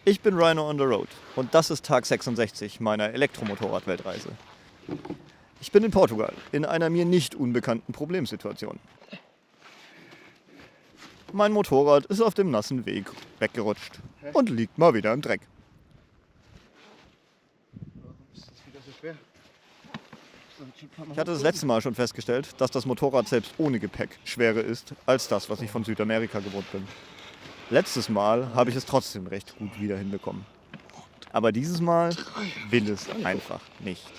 Ich bin Rhino on the Road und das ist Tag 66 meiner Elektromotorrad-Weltreise. Ich bin in Portugal, in einer mir nicht unbekannten Problemsituation. Mein Motorrad ist auf dem nassen Weg weggerutscht und liegt mal wieder im Dreck. Warum ist das wieder so schwer? Ich hatte das letzte Mal schon festgestellt, dass das Motorrad selbst ohne Gepäck schwerer ist als das, was ich von Südamerika gewohnt bin. Letztes Mal habe ich es trotzdem recht gut wieder hinbekommen. Aber dieses Mal will es einfach nicht.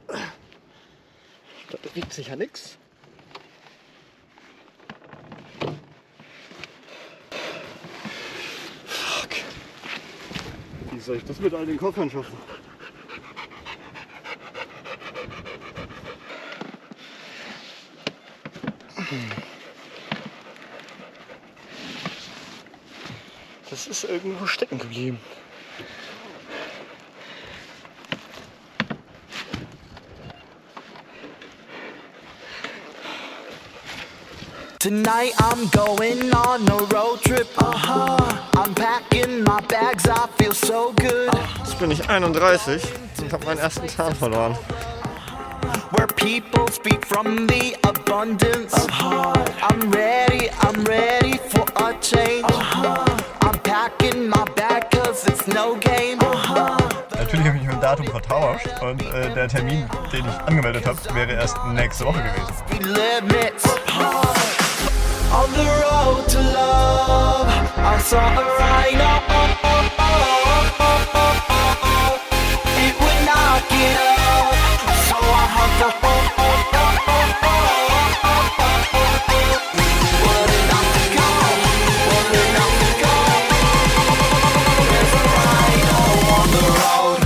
Da bewegt sich ja nichts. Fuck. Wie soll ich das mit all den Koffern schaffen? Das ist irgendwo stecken geblieben. Tonight I'm going on a road trip, I'm packing my bags, I feel so good. Jetzt bin ich 31 und habe meinen ersten Zahn verloren. Where people speak from the abundance of heart. I'm ready for a change. I'm packing my bag cause it's no game. Natürlich habe ich mich mit dem Datum vertauscht und der Termin, den ich angemeldet habe, wäre erst nächste Woche gewesen. On the road to love, I saw a rhino. It would not get up, so I hugged the Wasn't enough to go, wasn't enough to go. There's a rhino on the road.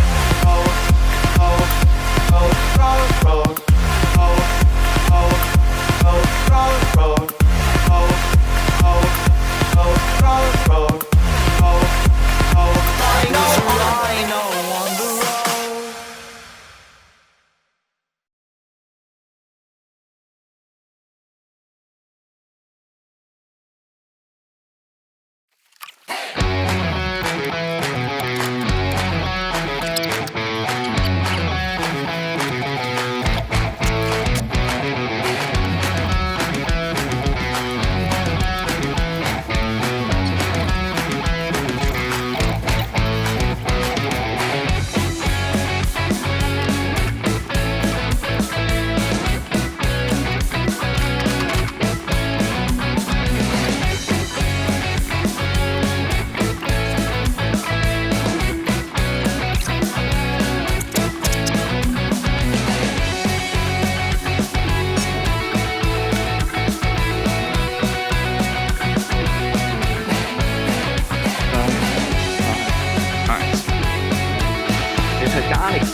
Gar nichts.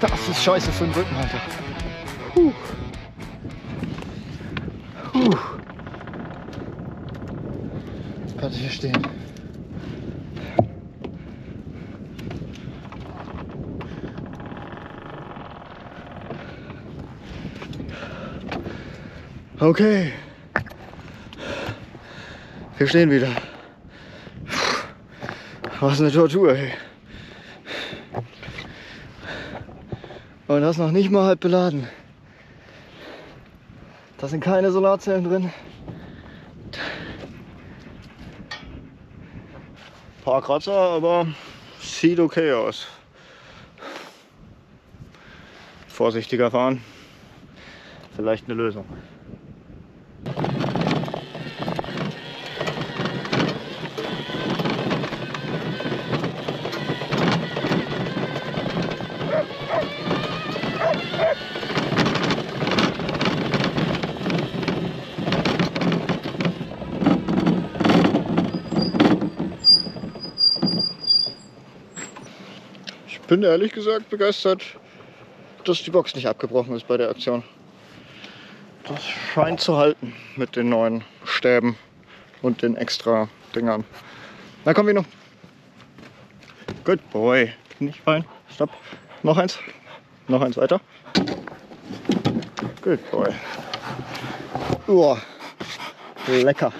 Das ist scheiße für den Rücken, Alter. Warte, hier stehen. Okay. Wir stehen wieder. Was eine Tortur, ey. Und das noch nicht mal halb beladen. Da sind keine Solarzellen drin. Paar Kratzer, aber sieht okay aus. Vorsichtiger fahren. Vielleicht eine Lösung. Ich bin ehrlich gesagt begeistert, dass die Box nicht abgebrochen ist bei der Aktion. Das scheint zu halten mit den neuen Stäben und den extra Dingern. Na komm, Vino. Good boy. Nicht fallen. Stopp. Noch eins. Noch eins weiter. Good boy. Uah. Lecker.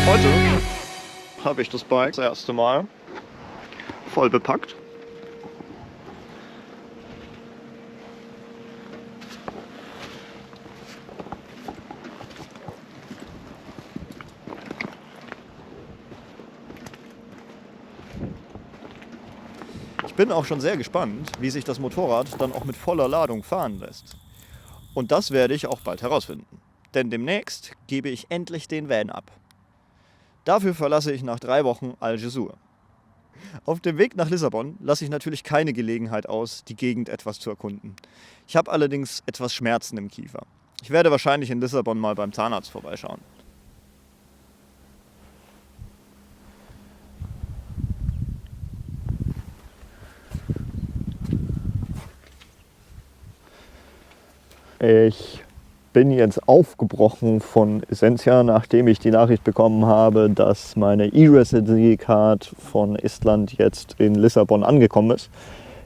Heute habe ich das Bike das erste Mal voll bepackt. Ich bin auch schon sehr gespannt, wie sich das Motorrad dann auch mit voller Ladung fahren lässt. Und das werde ich auch bald herausfinden. Denn demnächst gebe ich endlich den Van ab. Dafür verlasse ich nach 3 Wochen Algesur. Auf dem Weg nach Lissabon lasse ich natürlich keine Gelegenheit aus, die Gegend etwas zu erkunden. Ich habe allerdings etwas Schmerzen im Kiefer. Ich werde wahrscheinlich in Lissabon mal beim Zahnarzt vorbeischauen. Ich bin jetzt aufgebrochen von Essentia, nachdem ich die Nachricht bekommen habe, dass meine E-Residency Card von Estland jetzt in Lissabon angekommen ist.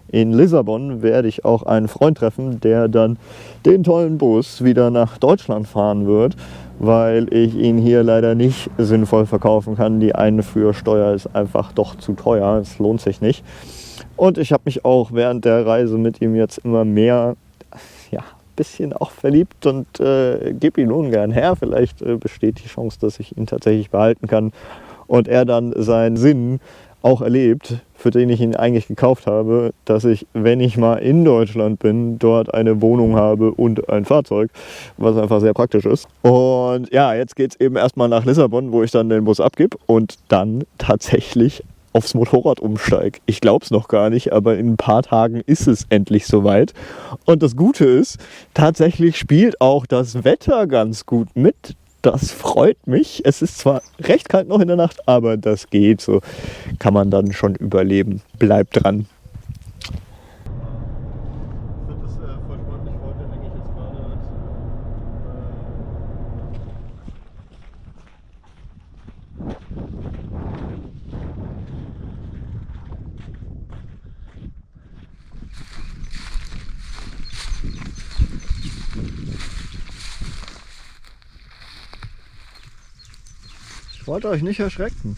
In Lissabon werde ich auch einen Freund treffen, der dann den tollen Bus wieder nach Deutschland fahren wird, weil ich ihn hier leider nicht sinnvoll verkaufen kann. Die Einfuhrsteuer ist einfach doch zu teuer, es lohnt sich nicht. Und ich habe mich auch während der Reise mit ihm jetzt immer mehr bisschen auch verliebt und gebe ihn ungern her. Vielleicht besteht die Chance, dass ich ihn tatsächlich behalten kann und er dann seinen Sinn auch erlebt, für den ich ihn eigentlich gekauft habe, dass ich, wenn ich mal in Deutschland bin, dort eine Wohnung habe und ein Fahrzeug, was einfach sehr praktisch ist. Und ja, jetzt geht es eben erstmal nach Lissabon, wo ich dann den Bus abgebe und dann tatsächlich aufs Motorrad umsteige. Ich glaube es noch gar nicht, aber in ein paar Tagen ist es endlich soweit. Und das Gute ist, tatsächlich spielt auch das Wetter ganz gut mit. Das freut mich. Es ist zwar recht kalt noch in der Nacht, aber das geht. So kann man dann schon überleben. Bleibt dran. Ich wollte euch nicht erschrecken.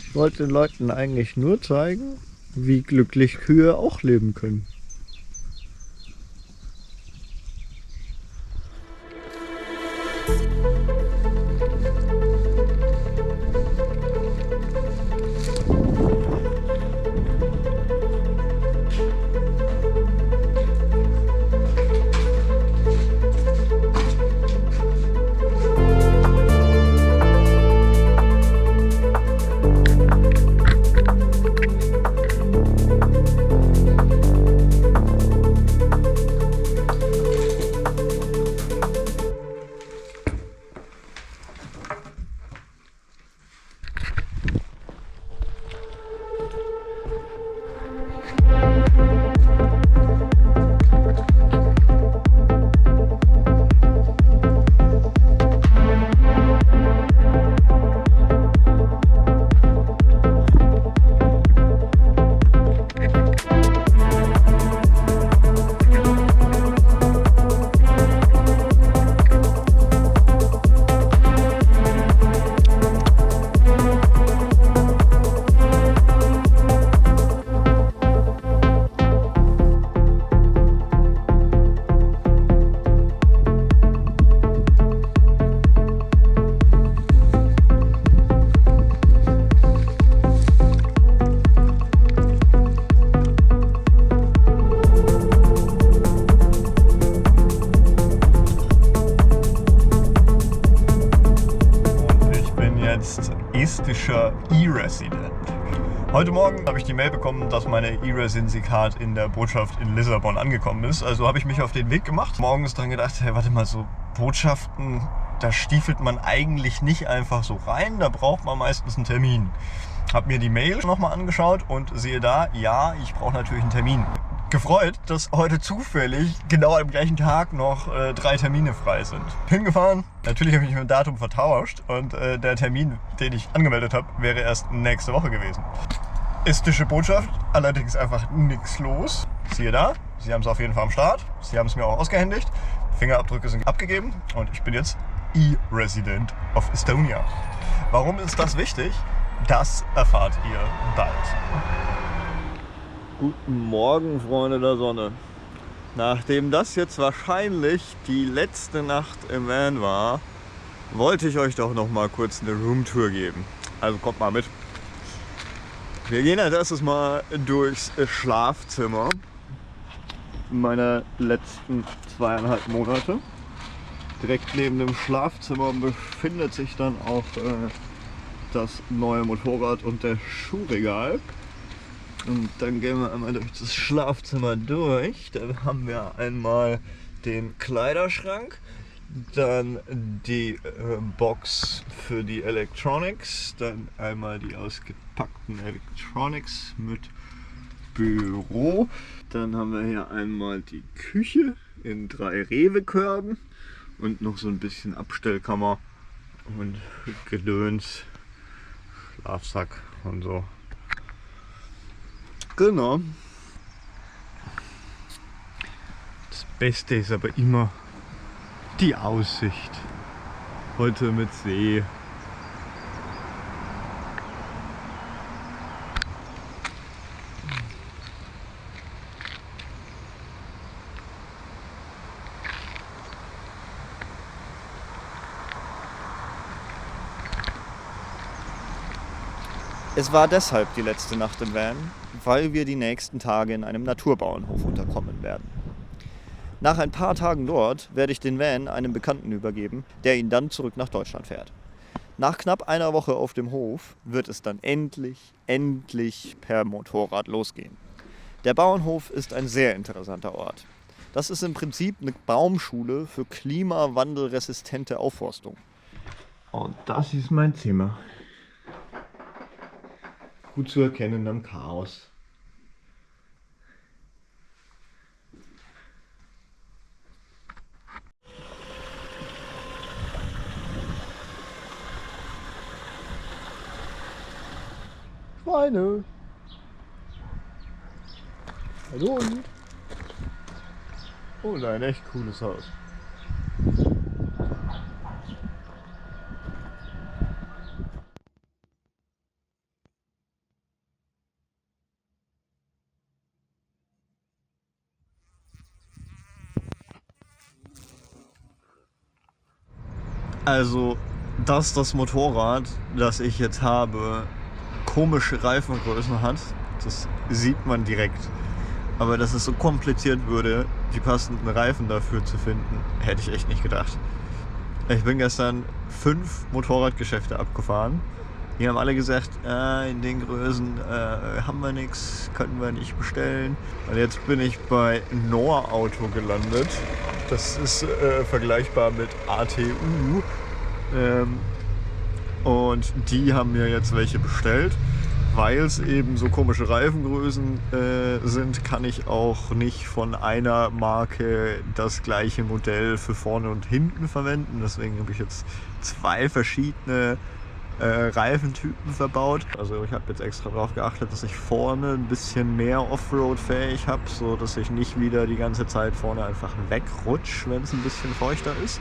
Ich wollte den Leuten eigentlich nur zeigen, wie glücklich Kühe auch leben können. Future E-Resident. Heute Morgen habe ich die Mail bekommen, dass meine E-Residency Card in der Botschaft in Lissabon angekommen ist. Also habe ich mich auf den Weg gemacht. Morgens dran gedacht, hey, warte mal, so Botschaften, da stiefelt man eigentlich nicht einfach so rein, da braucht man meistens einen Termin. Habe mir die Mail nochmal angeschaut und sehe da, ja, ich brauche natürlich einen Termin. Gefreut, dass heute zufällig genau am gleichen Tag noch 3 Termine frei sind. Hingefahren, natürlich habe ich mich mit dem Datum vertauscht und der Termin, den ich angemeldet habe, wäre erst nächste Woche gewesen. Estische Botschaft, allerdings einfach nichts los. Siehe da, sie haben es auf jeden Fall am Start, sie haben es mir auch ausgehändigt, Fingerabdrücke sind abgegeben und ich bin jetzt E-Resident of Estonia. Warum ist das wichtig? Das erfahrt ihr bald. Guten Morgen, Freunde der Sonne. Nachdem das jetzt wahrscheinlich die letzte Nacht im Van war, wollte ich euch doch noch mal kurz eine Roomtour geben. Also kommt mal mit. Wir gehen als erstes mal durchs Schlafzimmer meiner letzten 2,5 Monate. Direkt neben dem Schlafzimmer befindet sich dann auch das neue Motorrad und der Schuhregal. Und dann gehen wir einmal durch das Schlafzimmer durch. Da haben wir einmal den Kleiderschrank, dann die Box für die Electronics, dann einmal die ausgepackten Electronics mit Büro. Dann haben wir hier einmal die Küche in 3 Rewe-Körben und noch so ein bisschen Abstellkammer und Gedöns, Schlafsack und so. Genau. Das Beste ist aber immer die Aussicht. Heute mit See. Es war deshalb die letzte Nacht im Van, weil wir die nächsten Tage in einem Naturbauernhof unterkommen werden. Nach ein paar Tagen dort werde ich den Van einem Bekannten übergeben, der ihn dann zurück nach Deutschland fährt. Nach knapp einer Woche auf dem Hof wird es dann endlich per Motorrad losgehen. Der Bauernhof ist ein sehr interessanter Ort. Das ist im Prinzip eine Baumschule für klimawandelresistente Aufforstung. Und das ist mein Zimmer. Gut zu erkennen am Chaos. Schweine! Hallo! Oh, ein echt cooles Haus. Also, dass das Motorrad, das ich jetzt habe, komische Reifengrößen hat, das sieht man direkt. Aber dass es so kompliziert würde, die passenden Reifen dafür zu finden, hätte ich echt nicht gedacht. Ich bin gestern 5 Motorradgeschäfte abgefahren. Die haben alle gesagt, in den Größen haben wir nichts, können wir nicht bestellen. Und jetzt bin ich bei Norauto gelandet. Das ist vergleichbar mit ATU. Und die haben mir jetzt welche bestellt. Weil es eben so komische Reifengrößen sind, kann ich auch nicht von einer Marke das gleiche Modell für vorne und hinten verwenden. Deswegen habe ich jetzt 2 verschiedene Reifentypen verbaut. Also ich habe jetzt extra darauf geachtet, dass ich vorne ein bisschen mehr Offroad-fähig habe, so dass ich nicht wieder die ganze Zeit vorne einfach wegrutsche, wenn es ein bisschen feuchter ist.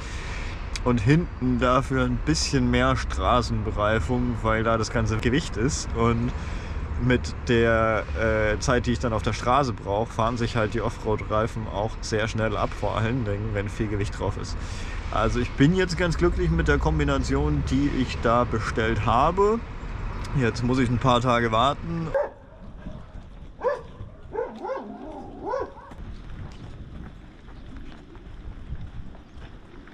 Und hinten dafür ein bisschen mehr Straßenbereifung, weil da das ganze Gewicht ist. Und mit der Zeit, die ich dann auf der Straße brauche, fahren sich halt die Offroad-Reifen auch sehr schnell ab, vor allen Dingen, wenn viel Gewicht drauf ist. Also ich bin jetzt ganz glücklich mit der Kombination, die ich da bestellt habe. Jetzt muss ich ein paar Tage warten.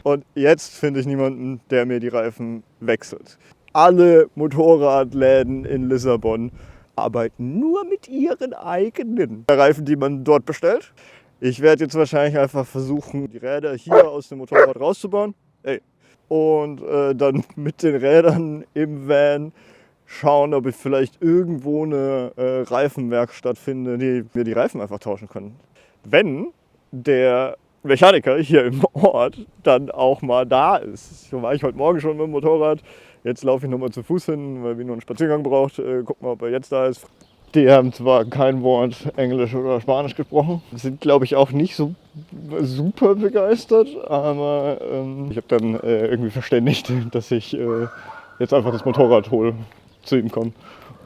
Und jetzt finde ich niemanden, der mir die Reifen wechselt. alle Motorradläden in Lissabon arbeiten nur mit ihren eigenen Reifen, die man dort bestellt. Ich werde jetzt wahrscheinlich einfach versuchen, die Räder hier aus dem Motorrad rauszubauen. Und dann mit den Rädern im Van schauen, ob ich vielleicht irgendwo eine Reifenwerkstatt finde, die mir die Reifen einfach tauschen können. Wenn der Mechaniker hier im Ort dann auch mal da ist. So war ich heute Morgen schon mit dem Motorrad. Jetzt laufe ich nochmal zu Fuß hin, weil wir nur einen Spaziergang braucht. Gucken wir, ob er jetzt da ist. Die haben zwar kein Wort Englisch oder Spanisch gesprochen, sind glaube ich auch nicht so super begeistert, aber ich habe dann irgendwie verständigt, dass ich jetzt einfach das Motorrad hole, zu ihm komme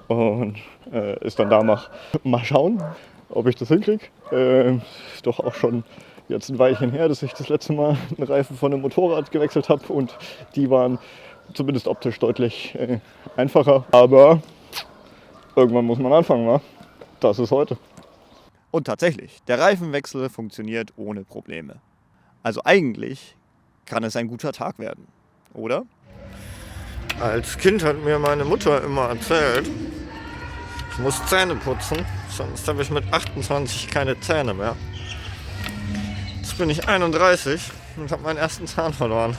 und es dann da mache. Mal schauen, ob ich das hinkriege. Doch auch schon jetzt ein Weilchen her, dass ich das letzte Mal einen Reifen von einem Motorrad gewechselt habe und die waren zumindest optisch deutlich einfacher, aber irgendwann muss man anfangen, wa? Das ist heute. Und tatsächlich, der Reifenwechsel funktioniert ohne Probleme. Also eigentlich kann es ein guter Tag werden, oder? Als Kind hat mir meine Mutter immer erzählt, ich muss Zähne putzen, sonst habe ich mit 28 keine Zähne mehr. Jetzt bin ich 31 und habe meinen ersten Zahn verloren.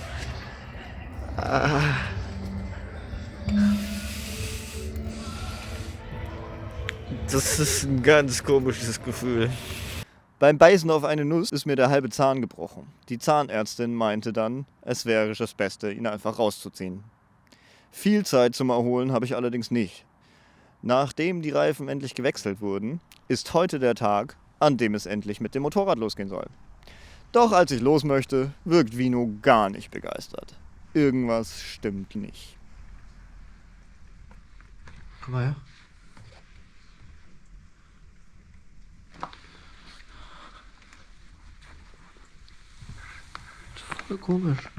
Das ist ein ganz komisches Gefühl. Beim Beißen auf eine Nuss ist mir der halbe Zahn gebrochen. Die Zahnärztin meinte dann, es wäre das Beste, ihn einfach rauszuziehen. Viel Zeit zum Erholen habe ich allerdings nicht. Nachdem die Reifen endlich gewechselt wurden, ist heute der Tag, an dem es endlich mit dem Motorrad losgehen soll. Doch als ich los möchte, wirkt Vino gar nicht begeistert. Irgendwas stimmt nicht. Komm mal her. Voll komisch.